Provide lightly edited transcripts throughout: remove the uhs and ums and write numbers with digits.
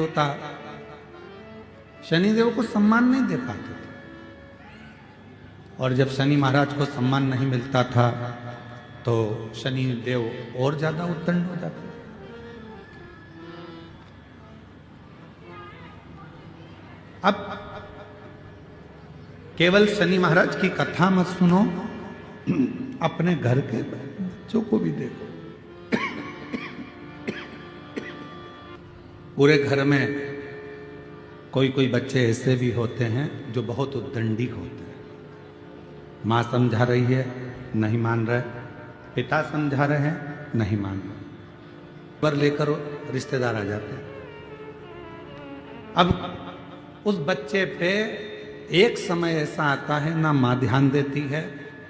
होता, शनिदेव को सम्मान नहीं दे पाते थे। और जब शनि महाराज को सम्मान नहीं मिलता था तो शनि देव और ज्यादा उद्दंड हो जाते। अब केवल शनि महाराज की कथा मत सुनो, अपने घर के बच्चों को भी देखो। पूरे घर में कोई कोई बच्चे ऐसे भी होते हैं जो बहुत उद्दंडी होते हैं। माँ समझा रही है, नहीं मान रहे, पिता समझा रहे हैं, नहीं मान रहे, पर लेकर रिश्तेदार आ जाते हैं। अब उस बच्चे पे एक समय ऐसा आता है, ना माँ ध्यान देती है,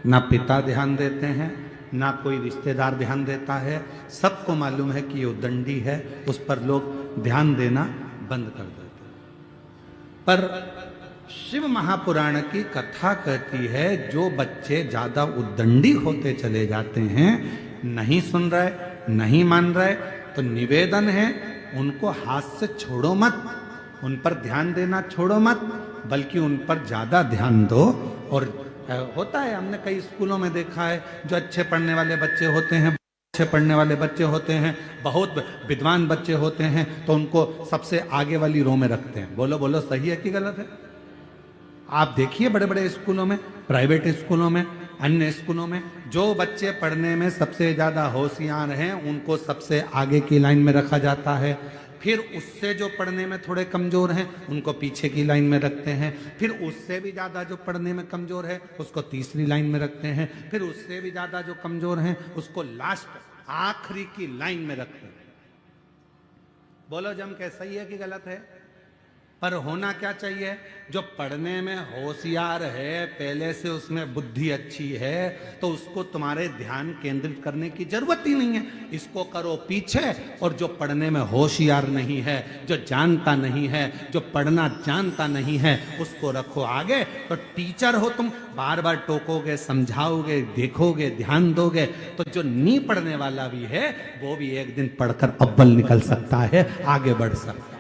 ना पिता ध्यान देते हैं, ना कोई रिश्तेदार ध्यान देता है। सबको मालूम है कि ये उद्दंडी है, उस पर लोग ध्यान देना बंद कर देते हैं। पर शिव महापुराण की कथा कहती है जो बच्चे ज्यादा उद्दंडी होते चले जाते हैं, नहीं सुन रहे, नहीं मान रहे, तो निवेदन है उनको हाथ से छोड़ो मत, उन पर ध्यान देना छोड़ो मत, बल्कि उन पर ज्यादा ध्यान दो। और होता है, हमने कई स्कूलों में देखा है, जो अच्छे पढ़ने वाले बच्चे होते हैं, अच्छे पढ़ने वाले बच्चे होते हैं, बहुत विद्वान बच्चे होते हैं, तो उनको सबसे आगे वाली रो में रखते हैं। बोलो बोलो, सही है कि गलत है? आप देखिए बड़े बड़े स्कूलों में, प्राइवेट स्कूलों में, अन्य स्कूलों में, जो बच्चे पढ़ने में सबसे ज्यादा होशियार हैं उनको सबसे आगे की लाइन में रखा जाता है। फिर उससे जो पढ़ने में थोड़े कमजोर हैं उनको पीछे की लाइन में रखते हैं। फिर उससे भी ज्यादा जो पढ़ने में कमजोर है उसको तीसरी लाइन में रखते हैं। फिर उससे भी ज्यादा जो कमजोर हैं उसको लास्ट आखिरी की लाइन में रखते हैं। बोलो जम के, सही है कि गलत है? पर होना क्या चाहिए? जो पढ़ने में होशियार है, पहले से उसमें बुद्धि अच्छी है, तो उसको तुम्हारे ध्यान केंद्रित करने की जरूरत ही नहीं है, इसको करो पीछे। और जो पढ़ने में होशियार नहीं है, जो जानता नहीं है, जो पढ़ना जानता नहीं है, उसको रखो आगे। तो टीचर हो तुम, बार बार टोकोगे, समझाओगे, देखोगे, ध्यान दोगे, तो जो नहीं पढ़ने वाला भी है वो भी एक दिन पढ़कर अव्वल निकल सकता है, आगे बढ़ सकता है।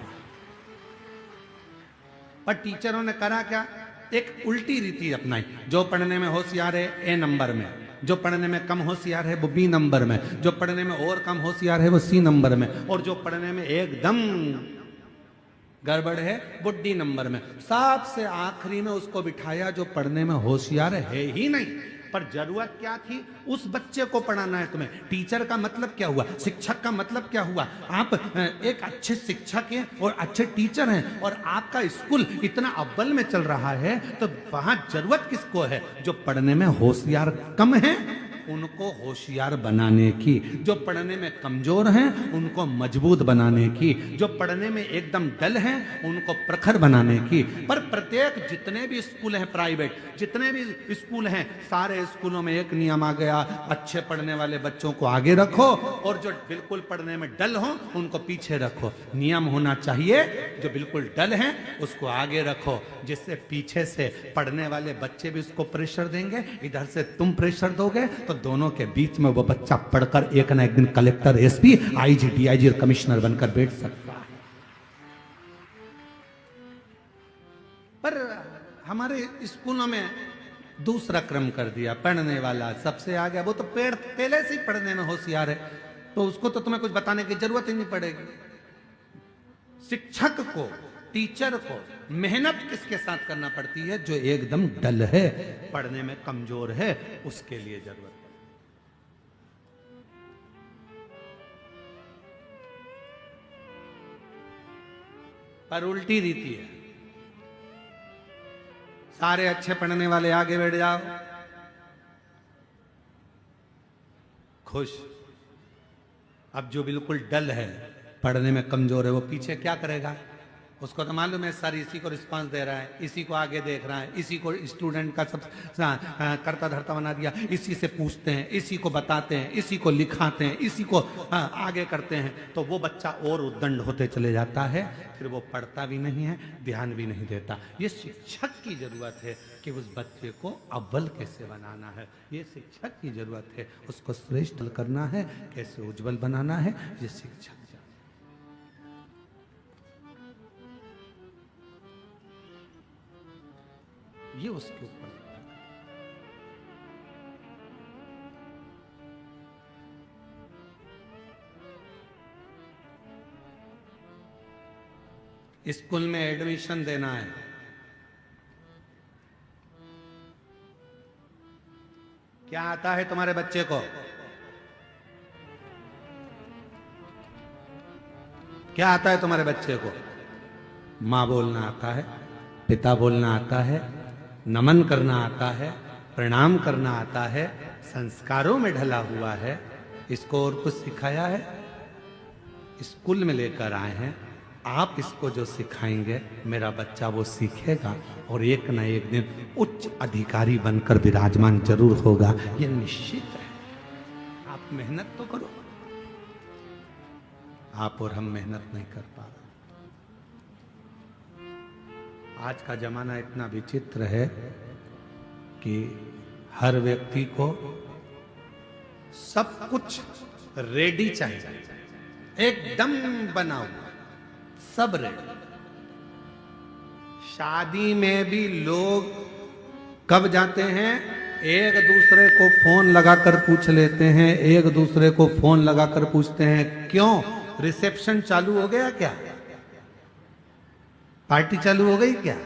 पर टीचरों ने करा क्या? एक उल्टी रीति अपनाई। जो पढ़ने में होशियार है ए नंबर में, जो पढ़ने में कम होशियार है वो बी नंबर में, जो पढ़ने में और कम होशियार है वो सी नंबर में, और जो पढ़ने में एकदम गड़बड़ है वो डी नंबर में। सबसे आखिरी में उसको बिठाया जो पढ़ने में होशियार है ही नहीं। पर जरूरत क्या थी? उस बच्चे को पढ़ाना है तुम्हें। टीचर का मतलब क्या हुआ? शिक्षक का मतलब क्या हुआ? आप एक अच्छे शिक्षक हैं और अच्छे टीचर हैं, और आपका स्कूल इतना अव्वल में चल रहा है, तो वहां जरूरत किसको है? जो पढ़ने में होशियार कम है उनको होशियार बनाने की, जो पढ़ने में कमजोर हैं उनको मजबूत बनाने की, जो पढ़ने में एकदम डल हैं उनको प्रखर बनाने की। पर प्रत्येक जितने भी स्कूल हैं प्राइवेट, जितने भी स्कूल हैं, सारे स्कूलों में एक नियम आ गया, अच्छे पढ़ने वाले बच्चों को आगे रखो और जो बिल्कुल पढ़ने में डल हो उनको पीछे रखो। नियम होना चाहिए जो बिल्कुल डल हैं उसको आगे रखो, जिससे पीछे से पढ़ने वाले बच्चे भी उसको प्रेशर देंगे, इधर से तुम प्रेशर दोगे, तो दोनों के बीच में वो बच्चा पढ़कर एक ना एक दिन कलेक्टर, एसपी, आईजी, डीआईजी और कमिश्नर बनकर बैठ सकता है। पर हमारे स्कूलों में दूसरा क्रम कर दिया, पढ़ने वाला सबसे आ गया, वो तो पहले से ही पढ़ने में होशियार है, तो उसको तो तुम्हें कुछ बताने की जरूरत ही नहीं पड़ेगी। शिक्षक को, टीचर को मेहनत किसके साथ करना पड़ती है? जो एकदम डल है, पढ़ने में कमजोर है, उसके लिए जरूरत है। पर उल्टी रीति है, सारे अच्छे पढ़ने वाले आगे बैठ जाओ, खुश। अब जो बिल्कुल डल है, पढ़ने में कमजोर है, वो पीछे क्या करेगा? उसको तो मालूम है सर इसी को रिस्पांस दे रहा है, इसी को आगे देख रहा है, इसी को स्टूडेंट का सब करता धरता बना दिया, इसी से पूछते हैं, इसी को बताते हैं, इसी को लिखाते हैं, इसी को आगे करते हैं, तो वो बच्चा और उद्दंड होते चले जाता है। फिर वो पढ़ता भी नहीं है, ध्यान भी नहीं देता। ये शिक्षक की जरूरत है कि उस बच्चे को अव्वल कैसे बनाना है, ये शिक्षक की जरूरत है। उसको श्रेष्ठ करना है, कैसे उज्जवल बनाना है, ये शिक्षक। ये उसके ऊपर। स्कूल में एडमिशन देना है, क्या आता है तुम्हारे बच्चे को? क्या आता है तुम्हारे बच्चे को? माँ बोलना आता है, पिता बोलना आता है, नमन करना आता है, प्रणाम करना आता है, संस्कारों में ढला हुआ है। इसको और कुछ सिखाया है? स्कूल में लेकर आए हैं, आप इसको जो सिखाएंगे मेरा बच्चा वो सीखेगा और एक न एक दिन उच्च अधिकारी बनकर विराजमान जरूर होगा, ये निश्चित है। आप मेहनत तो करो। आप और हम मेहनत नहीं कर पा रहे। आज का जमाना इतना विचित्र है कि हर व्यक्ति को सब कुछ रेडी चाहिए, एकदम बनाओ, सब रेडी। शादी में भी लोग कब जाते हैं? एक दूसरे को फोन लगाकर पूछ लेते हैं, एक दूसरे को फोन लगाकर पूछते हैं क्यों? रिसेप्शन चालू हो गया क्या? पार्टी चालू हो गई क्या?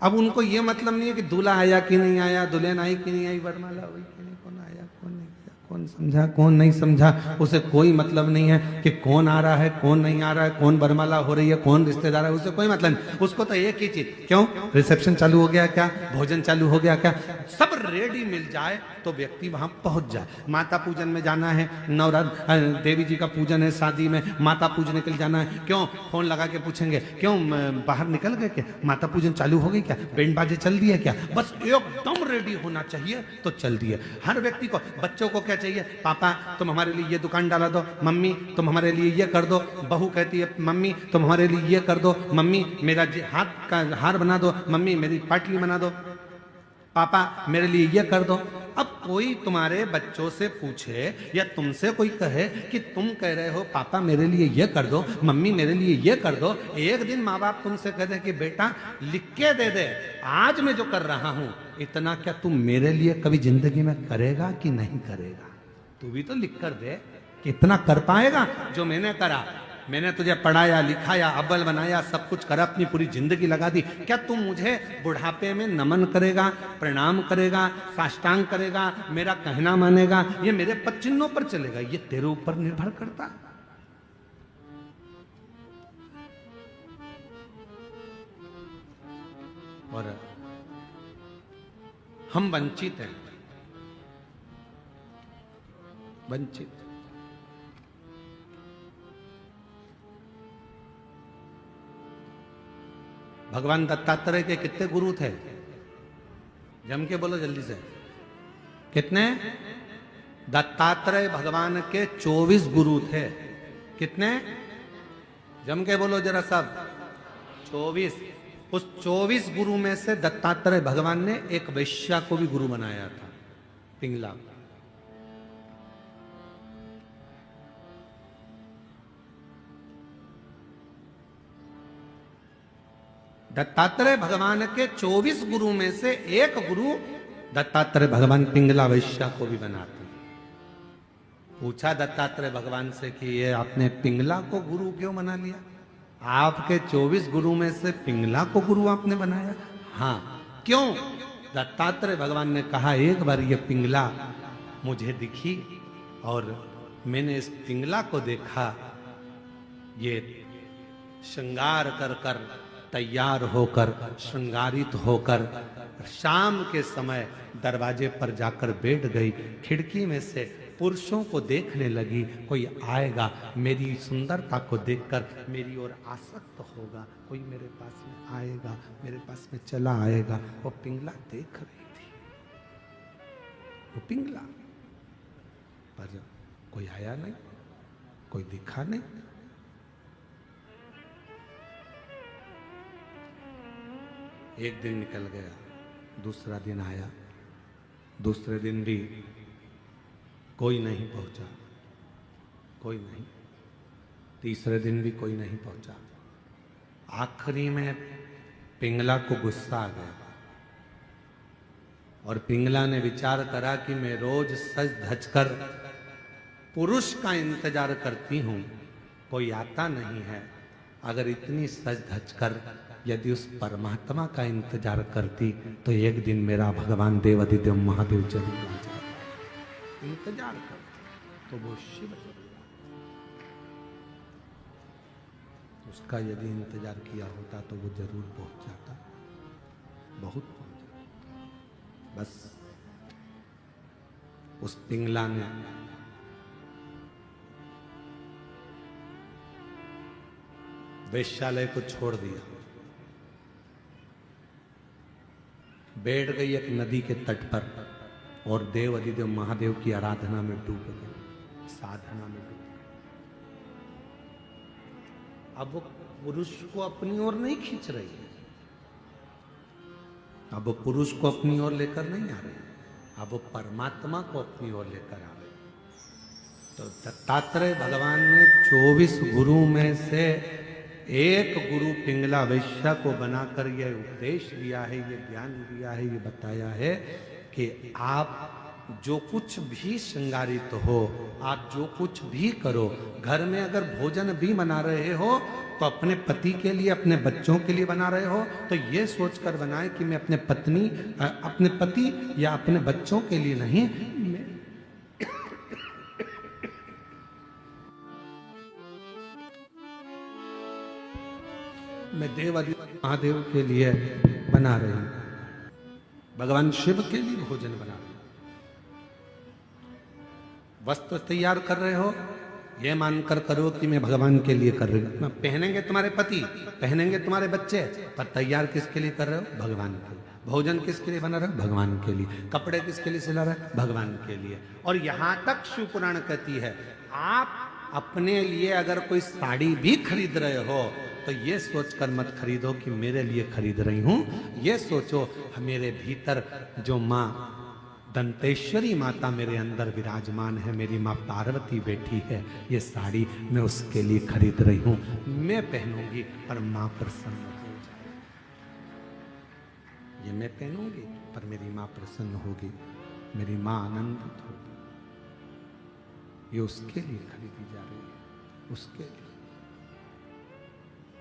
अब उनको ये मतलब नहीं है कि दूल्हा आया कि नहीं आया, दुल्हन आई कि नहीं आई, वरमाला हुई कि नहीं, कौन आया कौन नहीं आया, कौन समझा कौन नहीं समझा, उसे कोई मतलब नहीं है कि कौन आ रहा है कौन नहीं आ रहा है, कौन वरमाला हो रही है कौन रिश्तेदार है, उसे कोई मतलब नहीं। उसको तो एक ही चीज, क्यों? रिसेप्शन चालू हो गया क्या, भोजन चालू हो गया क्या, सब रेडी मिल जाए तो व्यक्ति वहां पहुंच जाए। माता पूजन में जाना है, नवरात्र देवी जी का पूजन है, शादी में माता पूजने के लिए जाना है, क्यों? फोन लगा के पूछेंगे क्यों बाहर निकल गए क्या, माता पूजन चालू हो गई क्या, बैंड बाजे चल दिए क्या, बस एकदम रेडी होना चाहिए तो चल दिए। हर व्यक्ति को, बच्चों को क्या चाहिए? पापा तुम हमारे लिए ये दुकान डाला दो, मम्मी तुम हमारे लिए ये कर दो, बहू कहती है मम्मी तुम हमारे लिए ये कर दो, मम्मी मेरा हाथ का हार बना दो, मम्मी मेरी पाटली बना दो, पापा मेरे लिए ये कर दो। अब कोई तुम्हारे बच्चों से पूछे या तुमसे कोई कहे कि तुम कह रहे हो पापा मेरे लिए ये कर दो, मम्मी मेरे लिए ये कर दो, एक दिन माँ बाप तुमसे कह दे कि बेटा लिख के दे दे, आज मैं जो कर रहा हूं इतना क्या तुम मेरे लिए कभी जिंदगी में करेगा कि नहीं करेगा? तू भी तो लिख कर दे कि इतना कर पाएगा जो मैंने करा। मैंने तुझे पढ़ाया लिखाया अव्वल बनाया, सब कुछ करा, अपनी पूरी जिंदगी लगा दी, क्या तुम मुझे बुढ़ापे में नमन करेगा, प्रणाम करेगा, साष्टांग करेगा, मेरा कहना मानेगा, ये मेरे पद चिन्हों पर चलेगा? ये तेरे ऊपर निर्भर करता है। और हम वंचित हैं, वंचित। भगवान दत्तात्रेय के कितने गुरु थे? जम के बोलो जल्दी से, कितने? दत्तात्रेय भगवान के 24 गुरु थे। कितने? जम के बोलो जरा सब। 24। उस 24 गुरु में से दत्तात्रेय भगवान ने एक वैश्या को भी गुरु बनाया था, पिंगला। दत्तात्रेय भगवान के 24 गुरु में से एक गुरु दत्तात्रेय भगवान पिंगला वैश्या को भी बनाते। पूछा दत्तात्रेय भगवान से कि ये आपने पिंगला को गुरु क्यों बना लिया? आपके 24 गुरु में से पिंगला को गुरु आपने बनाया? हाँ, क्यों? दत्तात्रेय भगवान ने कहा एक बार ये पिंगला मुझे दिखी और मैंने इस पिंगला को देखा, ये श्रृंगार कर कर तैयार होकर श्रृंगारित होकर शाम के समय दरवाजे पर जाकर बैठ गई, खिड़की में से पुरुषों को देखने लगी, कोई आएगा मेरी सुंदरता को देखकर मेरी ओर आसक्त होगा, कोई मेरे पास में आएगा, मेरे पास में चला आएगा। वो पिंगला देख रही थी, वो पिंगला, पर कोई आया नहीं, कोई दिखा नहीं। एक दिन निकल गया, दूसरा दिन आया, दूसरे दिन भी कोई नहीं पहुंचा, कोई नहीं, तीसरे दिन भी कोई नहीं पहुंचा। आखिरी में पिंगला को गुस्सा आ गया, और पिंगला ने विचार करा कि मैं रोज सज धज कर पुरुष का इंतजार करती हूं, कोई आता नहीं है। अगर इतनी सज धज कर यदि उस परमात्मा का इंतजार करती तो एक दिन मेरा भगवान देवाधिदेव महादेव जरूर आ जाता। इंतजार करती तो वो शिव जरूर आता। उसका यदि इंतजार किया होता तो वो जरूर पहुंच जाता, बहुत पहुंच जाता। बस उस पिंगला ने वेश्यालय को छोड़ दिया, बैठ गई एक नदी के तट पर और देव अधिदेव महादेव की आराधना में डूब गई, साधना में डूब गई। अब वो पुरुष को अपनी ओर नहीं खींच रही है, अब वो पुरुष को अपनी ओर लेकर नहीं आ रही, अब वो परमात्मा को अपनी ओर लेकर आ रही। तो दत्तात्रेय भगवान ने 24 गुरु में से एक गुरु पिंगला वैश्या को बनाकर यह उपदेश दिया है, ये ज्ञान दिया है, ये बताया है कि आप जो कुछ भी श्रृंगारित हो, आप जो कुछ भी करो, घर में अगर भोजन भी बना रहे हो तो अपने पति के लिए, अपने बच्चों के लिए बना रहे हो तो ये सोचकर बनाए कि मैं अपने पति या अपने बच्चों के लिए नहीं, मैं देव महादेव के लिए बना रही हूं, भगवान शिव के लिए भोजन बना रही हूं। वस्त्र तैयार कर रहे हो ये मानकर करो कि मैं भगवान के लिए कर रही हूं। पहनेंगे तुम्हारे पति, पहनेंगे तुम्हारे बच्चे, पर तैयार किसके लिए कर रहे हो? भगवान के लिए। भोजन किसके लिए बना रहे हो? भगवान के लिए। कपड़े किसके लिए सिला रहे हो? भगवान के लिए। और यहां तक शिव पुराण कहती है आप अपने लिए अगर कोई साड़ी भी खरीद रहे हो तो ये सोचकर मत खरीदो कि मेरे लिए खरीद रही हूं, ये सोचो मेरे भीतर जो माँ दंतेश्वरी माता मेरे अंदर विराजमान है, मेरी माँ पार्वती बैठी है, ये साड़ी मैं उसके लिए खरीद रही हूं, मैं पहनूंगी पर माँ प्रसन्न हो जाए। ये मैं पहनूंगी पर मेरी माँ प्रसन्न होगी, मेरी माँ आनंदित होगी। ये उसके लिए खरीदी जा रही है, उसके लिए।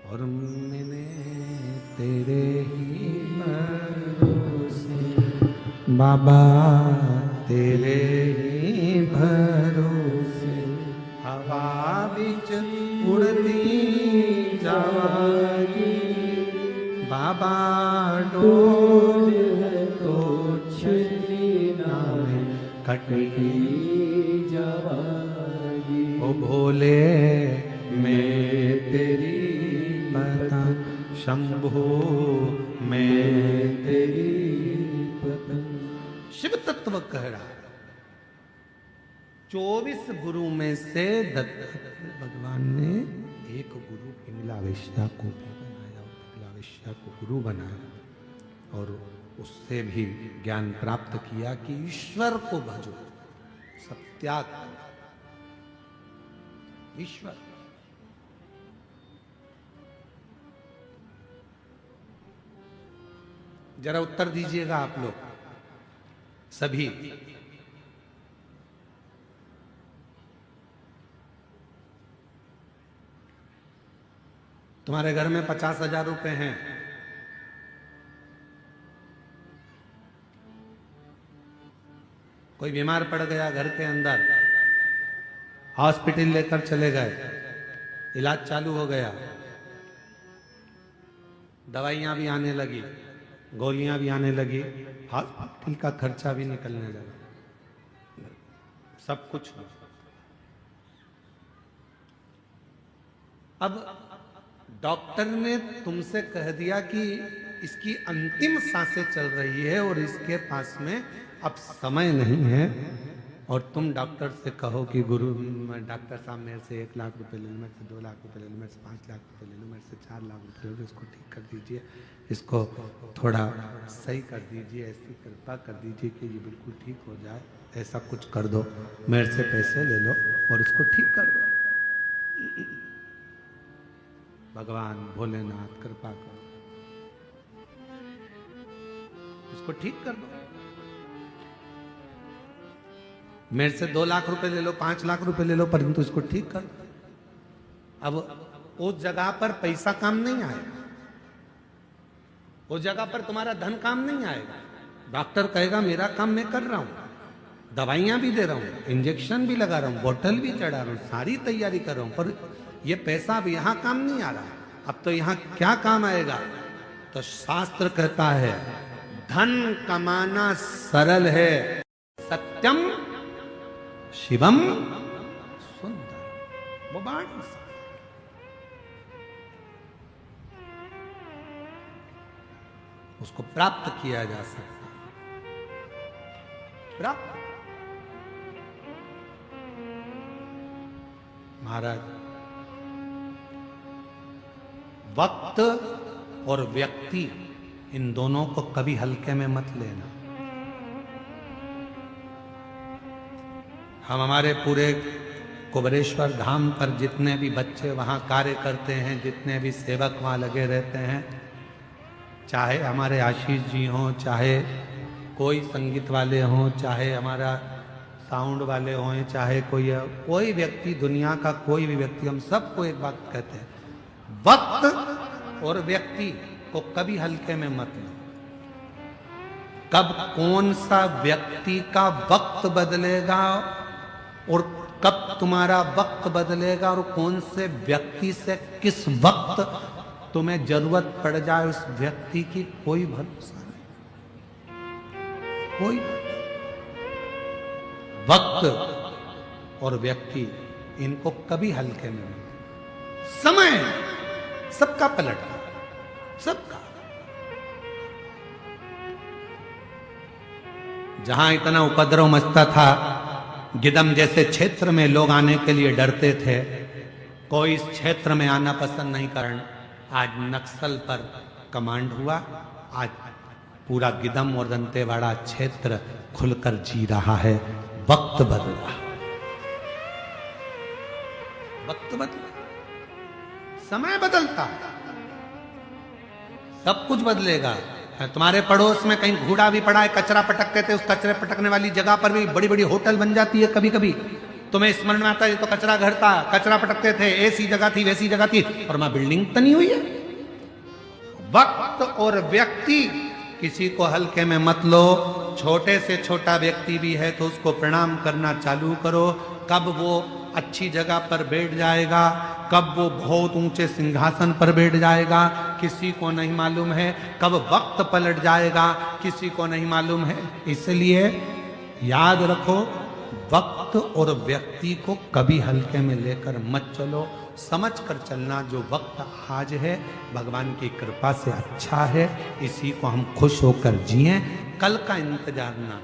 और मैंने तेरे ही भरोसे बाबा, तेरे ही भरोसे हवा बिच उड़ती जावागी, बाबा डोर तो छुरी नाम कटकी जावागी। ओ भोले मैं तेरी पता, शंभो मैं तेरी पता। शिव तत्व कह रहा है 24 गुरु में से भगवान ने एक गुरु पिंगला वैश्या को भी बनाया, पिंगला वैश्या को गुरु बनाया और उससे भी ज्ञान प्राप्त किया कि ईश्वर को भजो, सत्याग ईश्वर। जरा उत्तर दीजिएगा आप लोग सभी। तुम्हारे घर में 50,000 रुपए हैं, कोई बीमार पड़ गया घर के अंदर, हॉस्पिटल लेकर चले गए, इलाज चालू हो गया, दवाइयां भी आने लगी, गोलियां भी आने लगी, हॉस्पिटल का खर्चा भी निकलने लगा, सब कुछ। अब डॉक्टर ने तुमसे कह दिया कि इसकी अंतिम सांसें चल रही है और इसके पास में अब समय नहीं है, और तुम डॉक्टर से कहो कि गुरु डॉक्टर साहब मेरे से 1 लाख रुपए ले लो, मेरे से 2 लाख रुपए ले लो, मेरे से 5 लाख रुपए ले लो, मेरे से 4 लाख रुपए ले लो, इसको ठीक कर दीजिए, इसको थोड़ा सही कर दीजिए, ऐसी कृपा कर दीजिए कि ये बिल्कुल ठीक हो जाए, ऐसा कुछ कर दो, मेरे से पैसे ले लो और इसको ठीक कर दो। भगवान भोलेनाथ कृपा करो, इसको ठीक कर दो। मेरे से 2 लाख रुपए ले लो, 5 लाख रुपए ले लो, परंतु इसको ठीक कर दो। अब उस जगह पर पैसा काम नहीं आएगा, उस जगह पर तुम्हारा धन काम नहीं आएगा। डॉक्टर कहेगा मेरा काम मैं कर रहा हूं, दवाइयां भी दे रहा हूं, इंजेक्शन भी लगा रहा हूं, बोतल भी चढ़ा रहा हूं, सारी तैयारी कर रहा हूं, पर ये पैसा अब यहां काम नहीं आ रहा। अब तो यहां क्या काम आएगा? तो शास्त्र कहता है धन कमाना सरल है, सत्यम शिवम सुंदर। वो बात उसको प्राप्त किया जा सकता है, प्राप्त। महाराज, वक्त और व्यक्ति इन दोनों को कभी हल्के में मत लेना। हम हमारे पूरे कुबेरेश्वर धाम पर जितने भी बच्चे वहां कार्य करते हैं, जितने भी सेवक वहां लगे रहते हैं, चाहे हमारे आशीष जी हों, चाहे कोई संगीत वाले हों, चाहे हमारा साउंड वाले हों, चाहे कोई व्यक्ति, दुनिया का कोई भी व्यक्ति, हम सबको एक बात कहते हैं, वक्त और व्यक्ति को कभी हल्के में मत लो। कब कौन सा व्यक्ति का वक्त बदलेगा और कब तुम्हारा वक्त बदलेगा और कौन से व्यक्ति से किस वक्त तुम्हें जरूरत पड़ जाए उस व्यक्ति की कोई भरोसा नहीं। कोई वक्त और व्यक्ति इनको कभी हल्के में नहीं। समय सबका पलटता, सबका। जहां इतना उपद्रव मचता था, गिदम जैसे क्षेत्र में लोग आने के लिए डरते थे, कोई इस क्षेत्र में आना पसंद नहीं कर, आज नक्सल पर कमांड हुआ, आज पूरा गिदम और दंतेवाड़ा क्षेत्र खुलकर जी रहा है। वक्त बदला, वक्त बदला, समय बदलता, सब कुछ बदलेगा। तुम्हारे पड़ोस में कहीं घूड़ा भी पड़ा है, कचरा पटकते थे, उस कचरे पटकने वाली जगह पर भी बड़ी बड़ी होटल बन जाती है। कभी कभी तुम्हें स्मरण में आता है तो कचरा घर था, कचरा पटकते थे, ऐसी जगह थी, वैसी जगह थी, और वहां बिल्डिंग तनी हुई है। वक्त और व्यक्ति किसी को हल्के में मत लो। छोटे से छोटा व्यक्ति भी है तो उसको प्रणाम करना चालू करो। कब वो अच्छी जगह पर बैठ जाएगा, कब वो बहुत ऊंचे सिंहासन पर बैठ जाएगा, किसी को नहीं मालूम है। कब वक्त पलट जाएगा, किसी को नहीं मालूम है। इसलिए याद रखो, वक्त और व्यक्ति को कभी हल्के में लेकर मत चलो। समझ कर चलना, जो वक्त आज है भगवान की कृपा से अच्छा है, इसी को हम खुश होकर जिएं, कल का इंतजार ना